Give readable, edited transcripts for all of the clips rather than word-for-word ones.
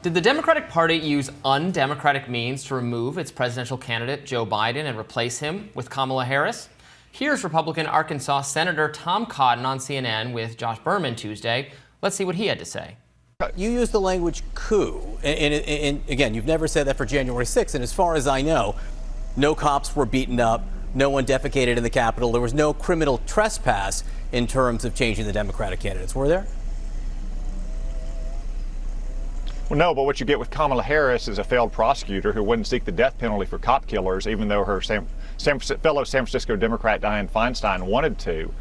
Did the Democratic Party use undemocratic means to remove its presidential candidate, Joe Biden, and replace him with Kamala Harris? Here's Republican Arkansas Senator Tom Cotton on CNN with Josh Berman Tuesday. Let's see what he had to say. You used the language coup, and again, you've never said that for January 6th, and as far as I know, no cops were beaten up, no one defecated in the Capitol, there was no criminal trespass in terms of changing the Democratic candidates, were there? Well, no, but what you get with Kamala Harris is a failed prosecutor who wouldn't seek the death penalty for cop killers, even though her fellow San Francisco Democrat Dianne Feinstein wanted to.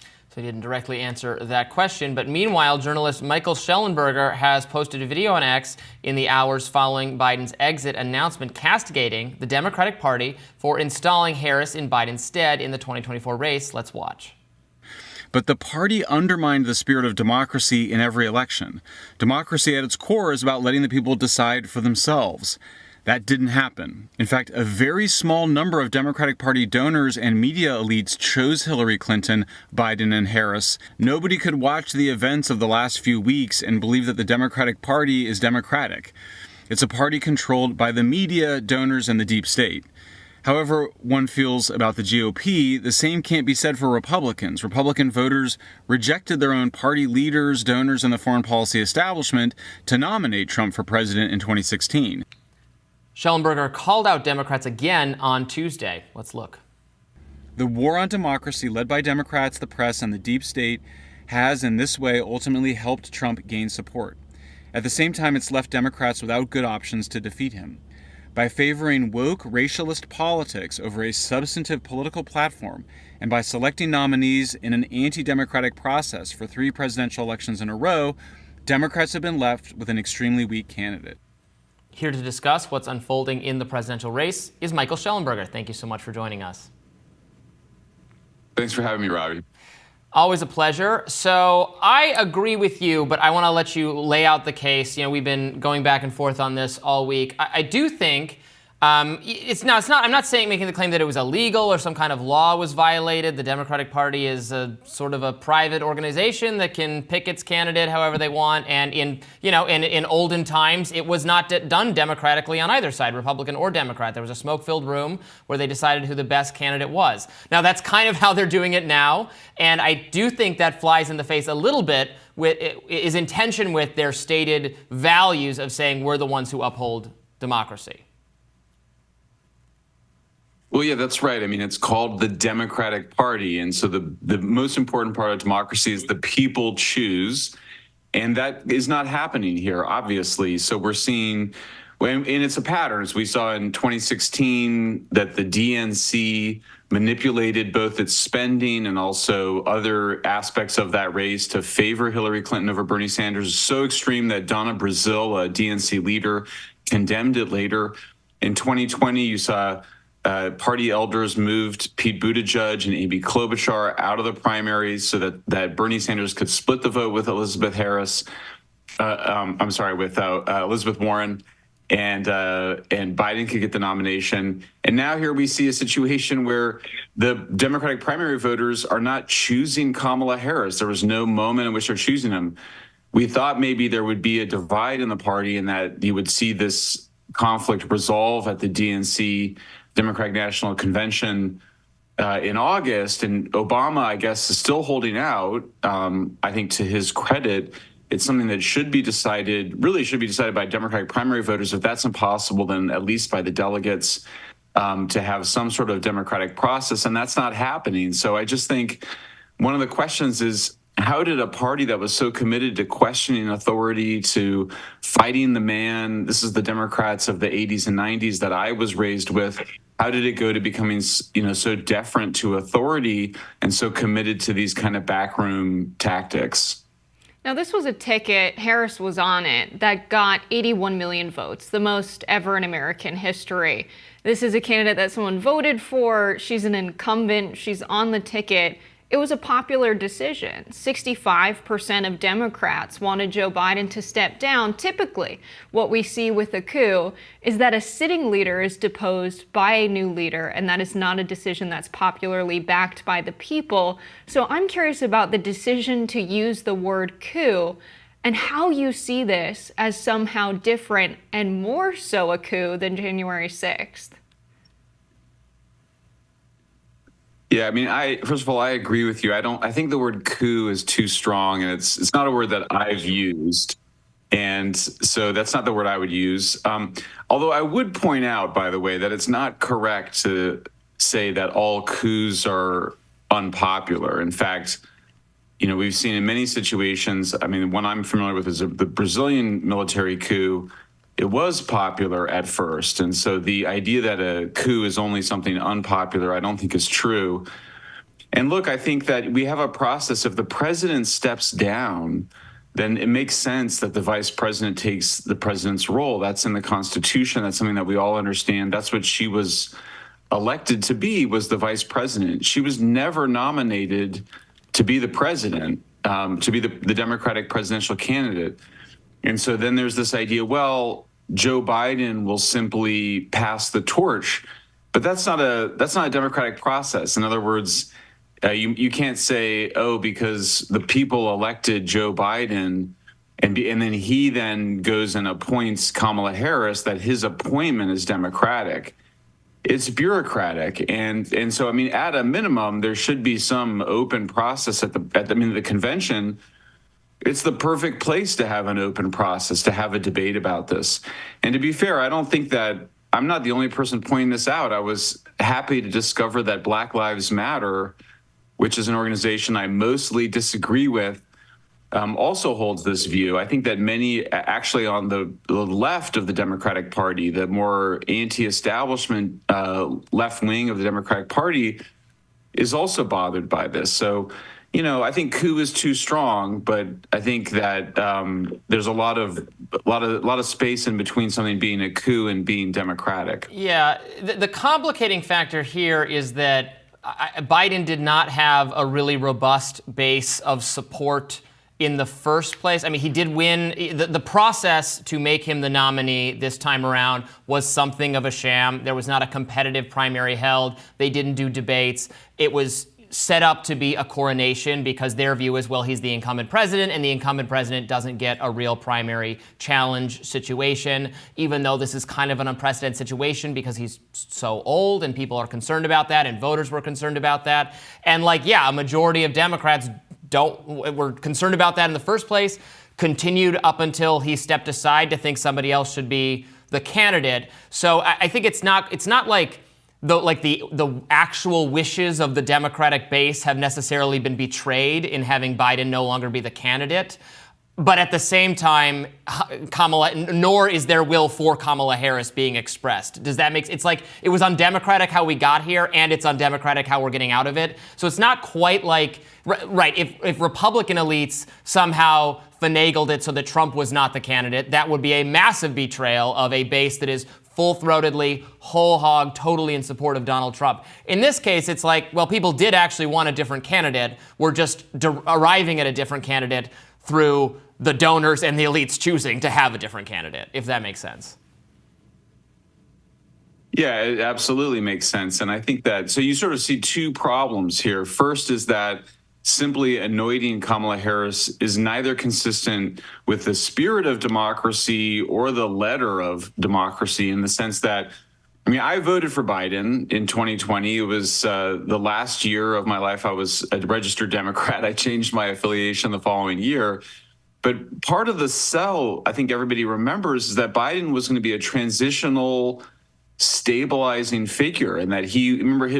So he didn't directly answer that question. But meanwhile, journalist Michael Shellenberger has posted a video on X in the hours following Biden's exit announcement castigating the Democratic Party for installing Harris in Biden's stead in the 2024 race. Let's watch. But the party undermined the spirit of democracy in every election. Democracy at its core is about letting the people decide for themselves. That didn't happen. In fact, a very small number of Democratic Party donors and media elites chose Hillary Clinton, Biden, and Harris. Nobody could watch the events of the last few weeks and believe that the Democratic Party is democratic. It's a party controlled by the media, donors, and the deep state. However one feels about the GOP, the same can't be said for Republicans. Republican voters rejected their own party leaders, donors, and the foreign policy establishment to nominate Trump for president in 2016. Shellenberger called out Democrats again on Tuesday. Let's look. The war on democracy led by Democrats, the press, and the deep state has in this way ultimately helped Trump gain support. At the same time, it's left Democrats without good options to defeat him. By favoring woke racialist politics over a substantive political platform, and by selecting nominees in an anti-democratic process for 3 presidential elections in a row, Democrats have been left with an extremely weak candidate. Here to discuss what's unfolding in the presidential race is Michael Shellenberger. Thank you so much for joining us. Thanks for having me, Robbie. Always a pleasure. So I agree with you, but I want to let you lay out the case. You know, we've been going back and forth on this all week. I do think it's not. I'm not making the claim that it was illegal or some kind of law was violated. The Democratic Party is a sort of a private organization that can pick its candidate however they want. And in olden times, it was not done democratically on either side, Republican or Democrat. There was a smoke-filled room where they decided who the best candidate was. Now, that's kind of how they're doing it now. And I do think that flies in the face a little bit is in tension with their stated values of saying we're the ones who uphold democracy. Well, yeah, that's right. I mean, it's called the Democratic Party. And so the most important part of democracy is the people choose. And that is not happening here, obviously. So we're seeing, and it's a pattern. As we saw in 2016, that the DNC manipulated both its spending and also other aspects of that race to favor Hillary Clinton over Bernie Sanders. It's so extreme that Donna Brazile, a DNC leader, condemned it later. In 2020, you saw party elders moved Pete Buttigieg and Amy Klobuchar out of the primaries so that Bernie Sanders could split the vote with Elizabeth Warren, and Biden could get the nomination. And now here we see a situation where the Democratic primary voters are not choosing Kamala Harris. There was no moment in which they're choosing him. We thought maybe there would be a divide in the party and that you would see this conflict resolve at the DNC Democratic National Convention in August, and Obama, I guess, is still holding out. I think to his credit, it's something that should be decided by Democratic primary voters. If that's impossible, then at least by the delegates to have some sort of democratic process, and that's not happening. So I just think one of the questions is, how did a party that was so committed to questioning authority, to fighting the man, this is the Democrats of the 80s and 90s that I was raised with, how did it go to becoming, so deferent to authority and so committed to these kind of backroom tactics? Now, this was a ticket, Harris was on it, that got 81 million votes, the most ever in American history. This is a candidate that someone voted for. She's an incumbent. She's on the ticket. It was a popular decision. 65% of Democrats wanted Joe Biden to step down. Typically, what we see with a coup is that a sitting leader is deposed by a new leader, and that is not a decision that's popularly backed by the people. So I'm curious about the decision to use the word coup and how you see this as somehow different and more so a coup than January 6th. Yeah, I mean, first of all, I agree with you. I think the word coup is too strong, and it's not a word that I've used. And so that's not the word I would use. Although I would point out, by the way, that it's not correct to say that all coups are unpopular. In fact, we've seen in many situations, I mean, the one I'm familiar with is the Brazilian military coup. It was popular at first. And so the idea that a coup is only something unpopular, I don't think is true. And look, I think that we have a process. If the president steps down, then it makes sense that the vice president takes the president's role. That's in the Constitution. That's something that we all understand. That's what she was elected to be, was the vice president. She was never nominated to be the president, to be the Democratic presidential candidate. And so then there's this idea, well, Joe Biden will simply pass the torch, but that's not a democratic process. In other words, you can't say, oh, because the people elected Joe Biden and then he then goes and appoints Kamala Harris, that his appointment is democratic. It's bureaucratic. And so, I mean, at a minimum, there should be some open process at the convention. It's the perfect place to have an open process, to have a debate about this. And to be fair, I don't think that I'm not the only person pointing this out. I was happy to discover that Black Lives Matter, which is an organization I mostly disagree with, also holds this view. I think that many actually on the left of the Democratic Party, the more anti-establishment left wing of the Democratic Party, is also bothered by this. So, I think coup is too strong, but I think that there's a lot of space in between something being a coup and being democratic. Yeah, the complicating factor here is that Biden did not have a really robust base of support in the first place. I mean, he did win. The process to make him the nominee this time around was something of a sham. There was not a competitive primary held. They didn't do debates. It was set up to be a coronation because their view is, well, he's the incumbent president, and the incumbent president doesn't get a real primary challenge situation, even though this is kind of an unprecedented situation because he's so old and people are concerned about that and voters were concerned about that. And a majority of Democrats were concerned about that in the first place, continued up until he stepped aside to think somebody else should be the candidate. So I think it's not like the actual wishes of the Democratic base have necessarily been betrayed in having Biden no longer be the candidate. But at the same time, nor is their will for Kamala Harris being expressed. Does that make sense? It's like it was undemocratic how we got here, and it's undemocratic how we're getting out of it. So it's not quite like, right, if Republican elites somehow finagled it so that Trump was not the candidate, that would be a massive betrayal of a base that is full-throatedly, whole hog, totally in support of Donald Trump. In this case, it's like, well, people did actually want a different candidate. We're just arriving at a different candidate through the donors and the elites choosing to have a different candidate, if that makes sense. Yeah, it absolutely makes sense. And I think that, so you sort of see two problems here. First is that simply anointing Kamala Harris is neither consistent with the spirit of democracy or the letter of democracy, in the sense that, I mean, I voted for Biden in 2020. It was the last year of my life I was a registered Democrat. I changed my affiliation the following year. But part of the sell, I think everybody remembers, is that Biden was going to be a transitional, stabilizing figure, and that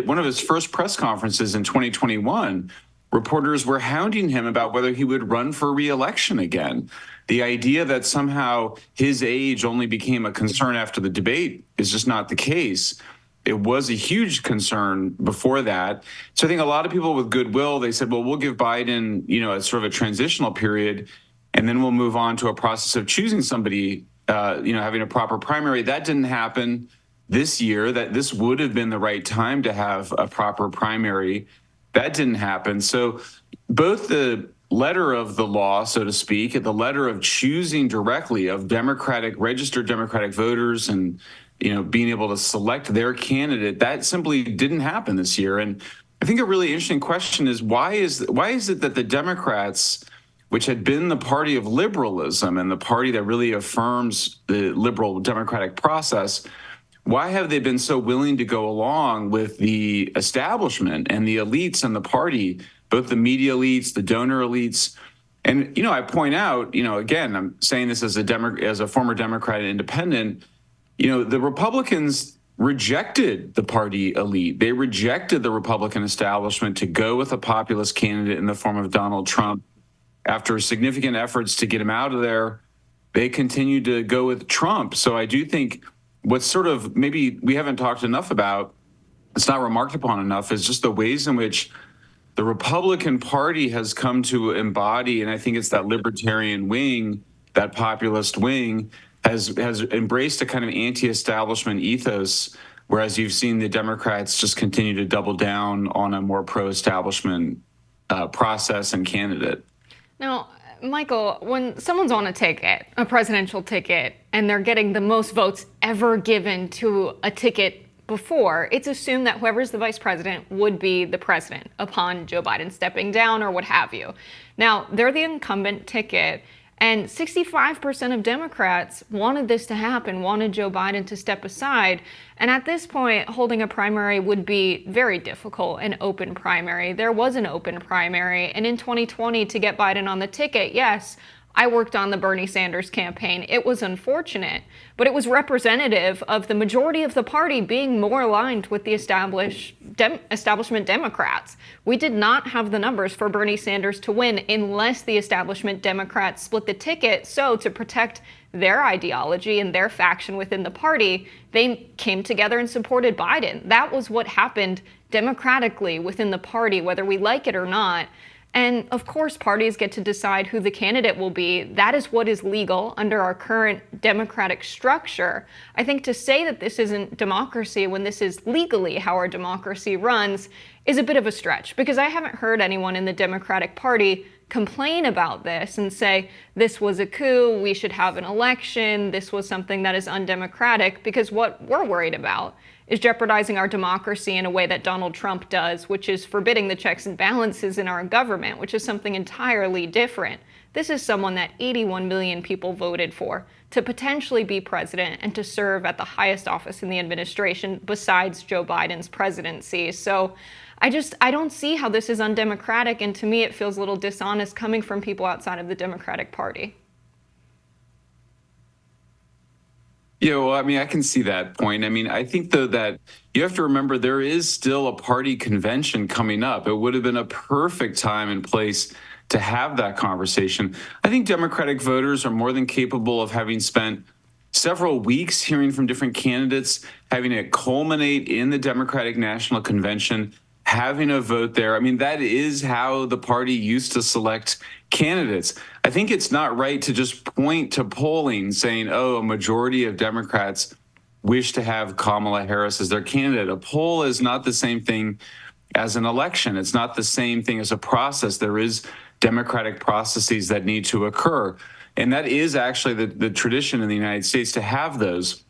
one of his first press conferences in 2021, reporters were hounding him about whether he would run for re-election again. The idea that somehow his age only became a concern after the debate is just not the case. It was a huge concern before that. So I think a lot of people with goodwill, they said, well, we'll give Biden, a sort of a transitional period, and then we'll move on to a process of choosing somebody, having a proper primary. That didn't happen this year. That this would have been the right time to have a proper primary. That didn't happen. So both the letter of the law, so to speak, and the letter of choosing directly of registered Democratic voters and, being able to select their candidate, that simply didn't happen this year. And I think a really interesting question is why is it that the Democrats which had been the party of liberalism and the party that really affirms the liberal democratic process, why have they been so willing to go along with the establishment and the elites in the party, both the media elites, the donor elites? And, I point out, again, I'm saying this as a former Democrat and independent, the Republicans rejected the party elite. They rejected the Republican establishment to go with a populist candidate in the form of Donald Trump. After significant efforts to get him out of there, they continued to go with Trump. So I do think what's sort of maybe we haven't talked enough about, it's not remarked upon enough, is just the ways in which the Republican Party has come to embody, and I think it's that libertarian wing, that populist wing, has embraced a kind of anti-establishment ethos, whereas you've seen the Democrats just continue to double down on a more pro-establishment process and candidate. Now, Michael, when someone's on a ticket, a presidential ticket, and they're getting the most votes ever given to a ticket before, it's assumed that whoever's the vice president would be the president upon Joe Biden stepping down or what have you. Now, they're the incumbent ticket, and 65% of Democrats wanted this to happen, wanted Joe Biden to step aside. And at this point, holding a primary would be very difficult, an open primary. There was an open primary. And in 2020, to get Biden on the ticket, yes, I worked on the Bernie Sanders campaign. It was unfortunate, but it was representative of the majority of the party being more aligned with the establishment Democrats. We did not have the numbers for Bernie Sanders to win unless the establishment Democrats split the ticket. So to protect their ideology and their faction within the party, they came together and supported Biden. That was what happened democratically within the party, whether we like it or not. And of course, parties get to decide who the candidate will be. That is what is legal under our current democratic structure. I think to say that this isn't democracy when this is legally how our democracy runs is a bit of a stretch, because I haven't heard anyone in the Democratic Party complain about this and say, this was a coup, we should have an election, this was something that is undemocratic, because what we're worried about is jeopardizing our democracy in a way that Donald Trump does, which is forbidding the checks and balances in our government, which is something entirely different. This is someone that 81 million people voted for to potentially be president and to serve at the highest office in the administration besides Joe Biden's presidency. So I don't see how this is undemocratic, and to me it feels a little dishonest coming from people outside of the Democratic Party. Yeah, well, I mean, I can see that point. I mean, I think, though, that you have to remember there is still a party convention coming up. It would have been a perfect time and place to have that conversation. I think Democratic voters are more than capable of having spent several weeks hearing from different candidates, having it culminate in the Democratic National Convention, having a vote there. I mean, that is how the party used to select candidates. I think it's not right to just point to polling saying, oh, a majority of Democrats wish to have Kamala Harris as their candidate. A poll is not the same thing as an election. It's not the same thing as a process. There is democratic processes that need to occur. And that is actually the tradition in the United States to have those.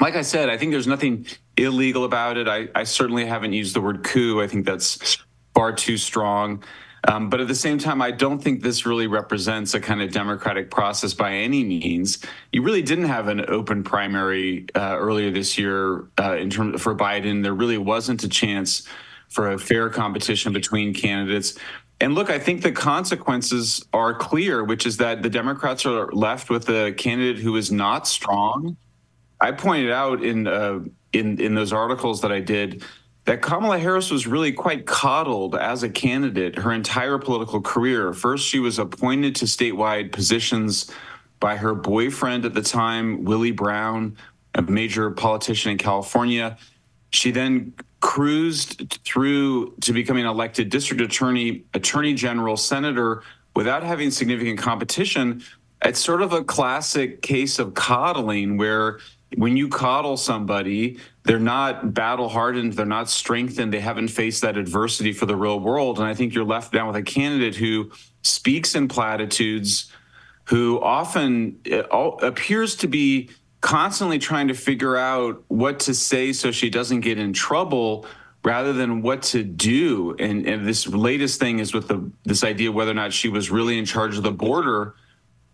Like I said, I think there's nothing illegal about it. I certainly haven't used the word coup. I think that's far too strong. But at the same time, I don't think this really represents a kind of democratic process by any means. You really didn't have an open primary earlier this year for Biden. There really wasn't a chance for a fair competition between candidates. And look, I think the consequences are clear, which is that the Democrats are left with a candidate who is not strong. I pointed out in those articles that I did that Kamala Harris was really quite coddled as a candidate her entire political career. First, she was appointed to statewide positions by her boyfriend at the time, Willie Brown, a major politician in California. She then cruised through to becoming elected district attorney, attorney general, senator without having significant competition. It's sort of a classic case of coddling where when you coddle somebody, they're not battle hardened, they're not strengthened, they haven't faced that adversity for the real world. And I think you're left down with a candidate who speaks in platitudes, who often appears to be constantly trying to figure out what to say so she doesn't get in trouble, rather than what to do. And this latest thing is with this idea of whether or not she was really in charge of the border.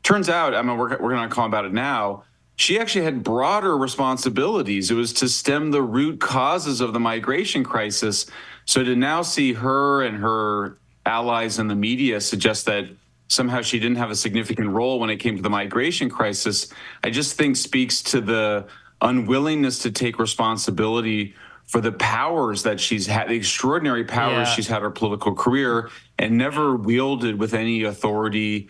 Turns out, I mean, we're going to call about it now. She actually had broader responsibilities. It was to stem the root causes of the migration crisis. So to now see her and her allies in the media suggest that somehow she didn't have a significant role when it came to the migration crisis, I just think speaks to the unwillingness to take responsibility for the powers that she's had, the extraordinary powers she's had her political career, and never wielded with any authority,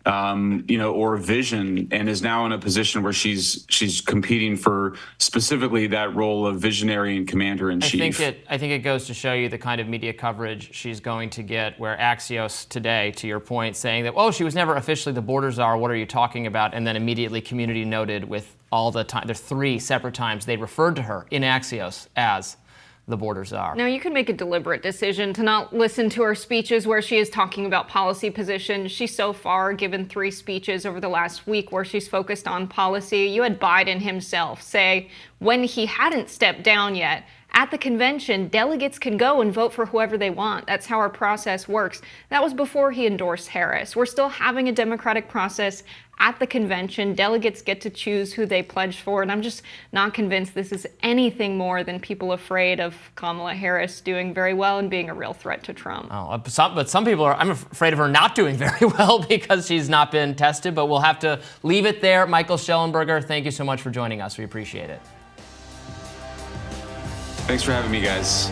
or vision, and is now in a position where she's competing for specifically that role of visionary and commander in chief. I think it goes to show you the kind of media coverage she's going to get, where Axios today, to your point, saying that, oh, she was never officially the border czar, what are you talking about? And then immediately Community noted with all the time, there's 3 separate times they referred to her in Axios as the border czar. Now, you can make a deliberate decision to not listen to her speeches where she is talking about policy positions. She's so far given 3 speeches over the last week where she's focused on policy. You had Biden himself say, when he hadn't stepped down yet, at the convention, delegates can go and vote for whoever they want. That's how our process works. That was before he endorsed Harris. We're still having a democratic process at the convention. Delegates get to choose who they pledge for, and I'm just not convinced this is anything more than people afraid of Kamala Harris doing very well and being a real threat to Trump. But some people are, I'm afraid of her not doing very well because she's not been tested, but we'll have to leave it there. Michael Shellenberger, thank you so much for joining us. We appreciate it. Thanks for having me, guys.